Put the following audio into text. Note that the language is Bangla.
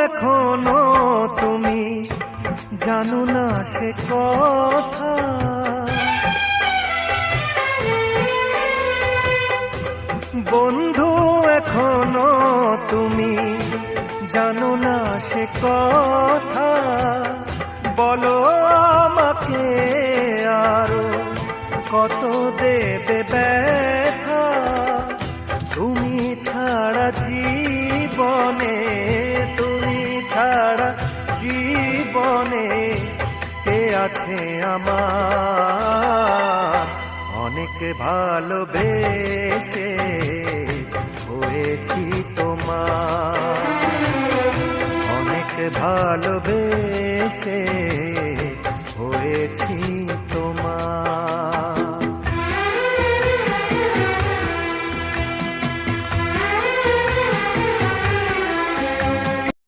এখনো তুমি জানো না সে কথা, বন্ধু এখনো তুমি জানো না সে কথা। বলো আমাকে আরো কত দেবে ব্যথা, তুমি ছাড়া জীবনে, তুমি ছাড়া জীবনে কে আছে আমার। অনেক ভালোবেসে হয়েছি তোমার, অনেক ভালোবেসে হয়েছি